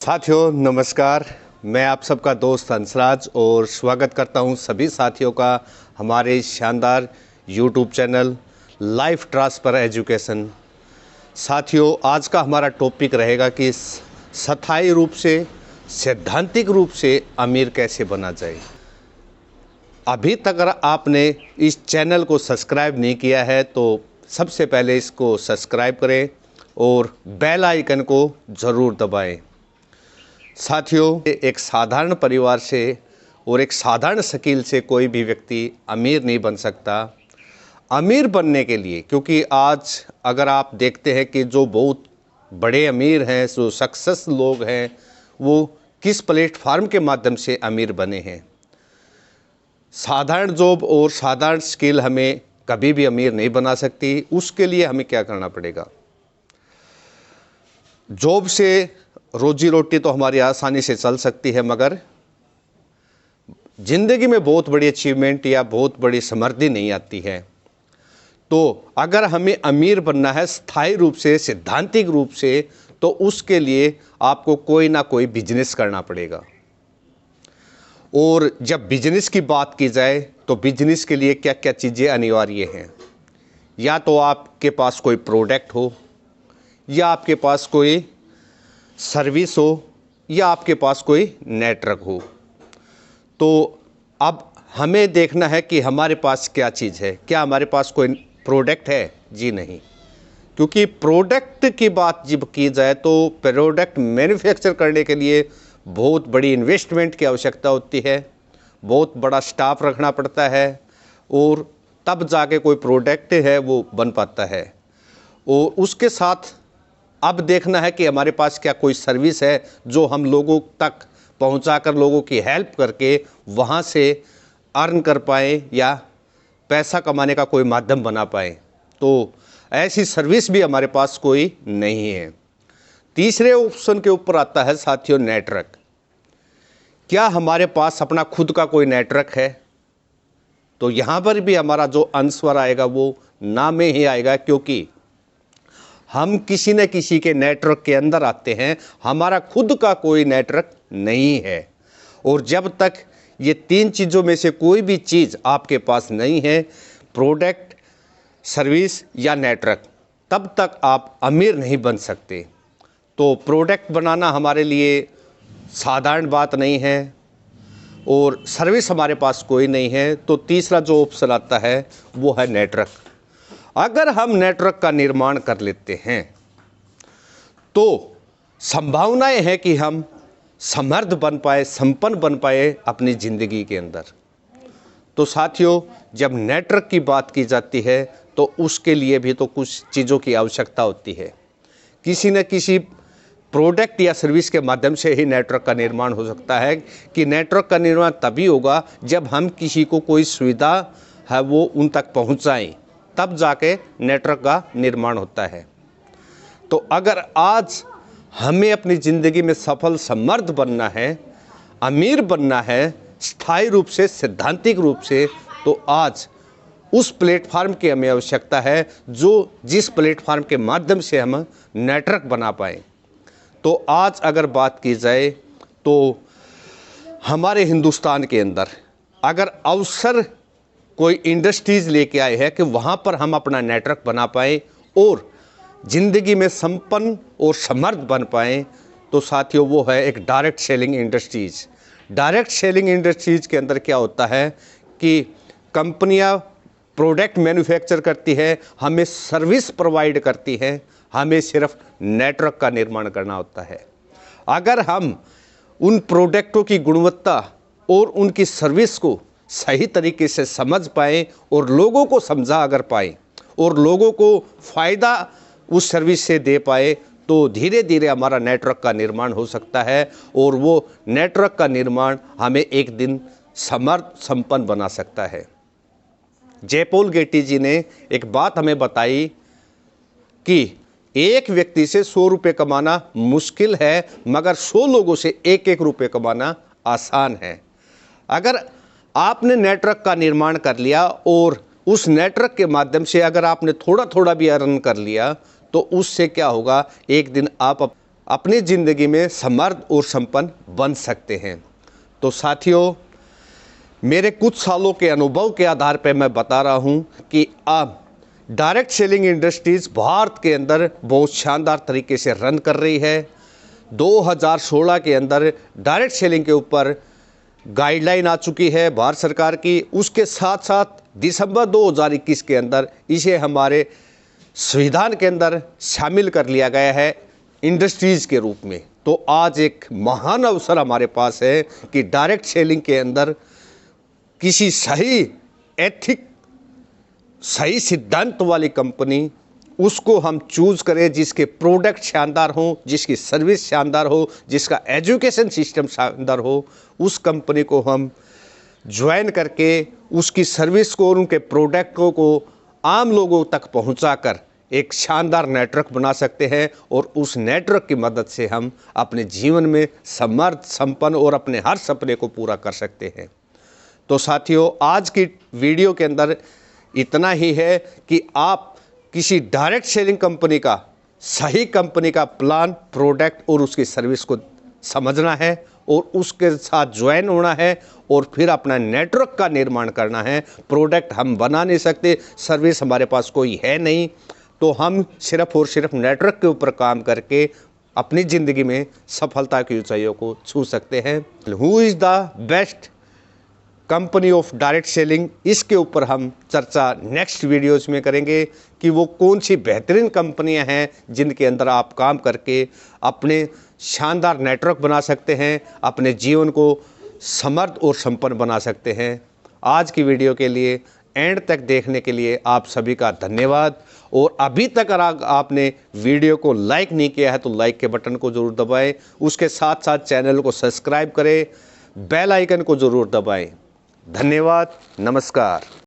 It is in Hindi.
साथियों नमस्कार। मैं आप सबका दोस्त हंसराज और स्वागत करता हूं सभी साथियों का हमारे इस शानदार YouTube channel life transfer education. साथियों आज का हमारा टॉपिक रहेगा कि स्थायी रूप से सैद्धांतिक रूप से अमीर कैसे बना जाए। अभी तक अगर आपने इस चैनल को सब्सक्राइब नहीं किया है तो सबसे पहले इसको सब्सक्राइब करें और बेल आइकन को ज़रूर दबाएं। साथियों एक साधारण परिवार से और एक साधारण स्किल से कोई भी व्यक्ति अमीर नहीं बन सकता। अमीर बनने के लिए, क्योंकि आज अगर आप देखते हैं कि जो बहुत बड़े अमीर हैं, जो सक्सेस लोग हैं, वो किस प्लेटफार्म के माध्यम से अमीर बने हैं। साधारण जॉब और साधारण स्किल हमें कभी भी अमीर नहीं बना सकती। उसके लिए हमें क्या करना पड़ेगा? जॉब से रोजी रोटी तो हमारी आसानी से चल सकती है, मगर ज़िंदगी में बहुत बड़ी अचीवमेंट या बहुत बड़ी समृद्धि नहीं आती है। तो अगर हमें अमीर बनना है स्थायी रूप से, सैद्धांतिक रूप से, तो उसके लिए आपको कोई ना कोई बिजनेस करना पड़ेगा। और जब बिजनेस की बात की जाए तो बिजनेस के लिए क्या क्या चीज़ें अनिवार्य हैं। या तो आपके पास कोई प्रोडक्ट हो, या आपके पास कोई सर्विस हो, या आपके पास कोई नेटवर्क हो। तो अब हमें देखना है कि हमारे पास क्या चीज़ है। क्या हमारे पास कोई प्रोडक्ट है? जी नहीं। क्योंकि प्रोडक्ट की बात जब की जाए तो प्रोडक्ट मैन्युफैक्चर करने के लिए बहुत बड़ी इन्वेस्टमेंट की आवश्यकता होती है, बहुत बड़ा स्टाफ रखना पड़ता है, और तब जाके कोई प्रोडक्ट है वो बन पाता है। और उसके साथ अब देखना है कि हमारे पास क्या कोई सर्विस है जो हम लोगों तक पहुंचाकर लोगों की हेल्प करके वहां से अर्न कर पाएँ या पैसा कमाने का कोई माध्यम बना पाएँ। तो ऐसी सर्विस भी हमारे पास कोई नहीं है। तीसरे ऑप्शन के ऊपर आता है साथियों नेटवर्क। क्या हमारे पास अपना खुद का कोई नेटवर्क है? तो यहाँ पर भी हमारा जो आंसर आएगा वो ना में ही आएगा, क्योंकि हम किसी न किसी के नेटवर्क के अंदर आते हैं। हमारा खुद का कोई नेटवर्क नहीं है। और जब तक ये तीन चीज़ों में से कोई भी चीज़ आपके पास नहीं है, प्रोडक्ट, सर्विस या नेटवर्क, तब तक आप अमीर नहीं बन सकते। तो प्रोडक्ट बनाना हमारे लिए साधारण बात नहीं है, और सर्विस हमारे पास कोई नहीं है। तो तीसरा जो ऑप्शन आता है वो है नेटवर्क। अगर हम नेटवर्क का निर्माण कर लेते हैं तो संभावनाएं हैं कि हम समृद्ध बन पाए, संपन्न बन पाए अपनी ज़िंदगी के अंदर। तो साथियों जब नेटवर्क की बात की जाती है तो उसके लिए भी तो कुछ चीज़ों की आवश्यकता होती है। किसी न किसी प्रोडक्ट या सर्विस के माध्यम से ही नेटवर्क का निर्माण हो सकता है। कि नेटवर्क का निर्माण तभी होगा जब हम किसी को कोई सुविधा है वो उन तक पहुंचाएं, तब जाके नेटवर्क का निर्माण होता है। तो अगर आज हमें अपनी ज़िंदगी में सफल समृद्ध बनना है, अमीर बनना है स्थायी रूप से, सैद्धांतिक रूप से, तो आज उस प्लेटफार्म की हमें आवश्यकता है जिस प्लेटफार्म के माध्यम से हम नेटवर्क बना पाएँ। तो आज अगर बात की जाए तो हमारे हिंदुस्तान के अंदर अगर अवसर कोई इंडस्ट्रीज़ लेके आए हैं कि वहाँ पर हम अपना नेटवर्क बना पाएँ और ज़िंदगी में संपन्न और समृद्ध बन पाएँ, तो साथियों वो है एक direct selling industries. Direct selling industries के अंदर क्या होता है कि कंपनियाँ प्रोडक्ट मैन्युफैक्चर करती है, हमें सर्विस प्रोवाइड करती है, हमें सिर्फ नेटवर्क का निर्माण करना होता है। अगर हम उन प्रोडक्टों की गुणवत्ता और उनकी सर्विस को सही तरीके से समझ पाएँ और लोगों को समझा अगर पाएँ और लोगों को फ़ायदा उस सर्विस से दे पाए, तो धीरे धीरे हमारा नेटवर्क का निर्माण हो सकता है। और वो नेटवर्क का निर्माण हमें एक दिन समर्थ संपन्न बना सकता है। जयपॉल गेटी जी ने एक बात हमें बताई कि एक व्यक्ति से 100 रुपये कमाना मुश्किल है, मगर 100 लोगों से 1-1 रुपये कमाना आसान है। अगर आपने नेटवर्क का निर्माण कर लिया और उस नेटवर्क के माध्यम से अगर आपने थोड़ा थोड़ा भी अर्न कर लिया, तो उससे क्या होगा, एक दिन आप अपनी ज़िंदगी में समृद्ध और संपन्न बन सकते हैं। तो साथियों, मेरे कुछ सालों के अनुभव के आधार पर मैं बता रहा हूं कि अब डायरेक्ट सेलिंग इंडस्ट्रीज़ भारत के अंदर बहुत शानदार तरीके से रन कर रही है। 2016 के अंदर डायरेक्ट सेलिंग के ऊपर गाइडलाइन आ चुकी है भारत सरकार की। उसके साथ साथ दिसंबर 2021 के अंदर इसे हमारे संविधान के अंदर शामिल कर लिया गया है इंडस्ट्रीज़ के रूप में। तो आज एक महान अवसर हमारे पास है कि डायरेक्ट सेलिंग के अंदर किसी सही एथिक, सही सिद्धांत वाली कंपनी उसको हम चूज़ करें, जिसके प्रोडक्ट शानदार हो, जिसकी सर्विस शानदार हो, जिसका एजुकेशन सिस्टम शानदार हो। उस कंपनी को हम ज्वाइन करके उसकी सर्विस को और उनके प्रोडक्टों को आम लोगों तक पहुंचाकर एक शानदार नेटवर्क बना सकते हैं और उस नेटवर्क की मदद से हम अपने जीवन में समृद्ध, संपन्न और अपने हर सपने को पूरा कर सकते हैं। तो साथियों, आज की वीडियो के अंदर इतना ही है कि आप किसी डायरेक्ट सेलिंग कंपनी का, सही कंपनी का प्लान, प्रोडक्ट और उसकी सर्विस को समझना है और उसके साथ ज्वाइन होना है और फिर अपना नेटवर्क का निर्माण करना है। प्रोडक्ट हम बना नहीं सकते, सर्विस हमारे पास कोई है नहीं, तो हम सिर्फ और सिर्फ नेटवर्क के ऊपर काम करके अपनी ज़िंदगी में सफलता की ऊंचाइयों को छू सकते हैं। Who is the best company of direct selling, इसके ऊपर हम चर्चा नेक्स्ट वीडियोस में करेंगे कि वो कौन सी बेहतरीन कंपनियां हैं जिनके अंदर आप काम करके अपने शानदार नेटवर्क बना सकते हैं, अपने जीवन को समृद्ध और संपन्न बना सकते हैं। आज की वीडियो के लिए एंड तक देखने के लिए आप सभी का धन्यवाद। और अभी तक अगर आपने वीडियो को लाइक नहीं किया है तो लाइक के बटन को ज़रूर दबाएं, उसके साथ साथ चैनल को सब्सक्राइब करें, बेल आइकन को ज़रूर दबाएं। धन्यवाद, नमस्कार।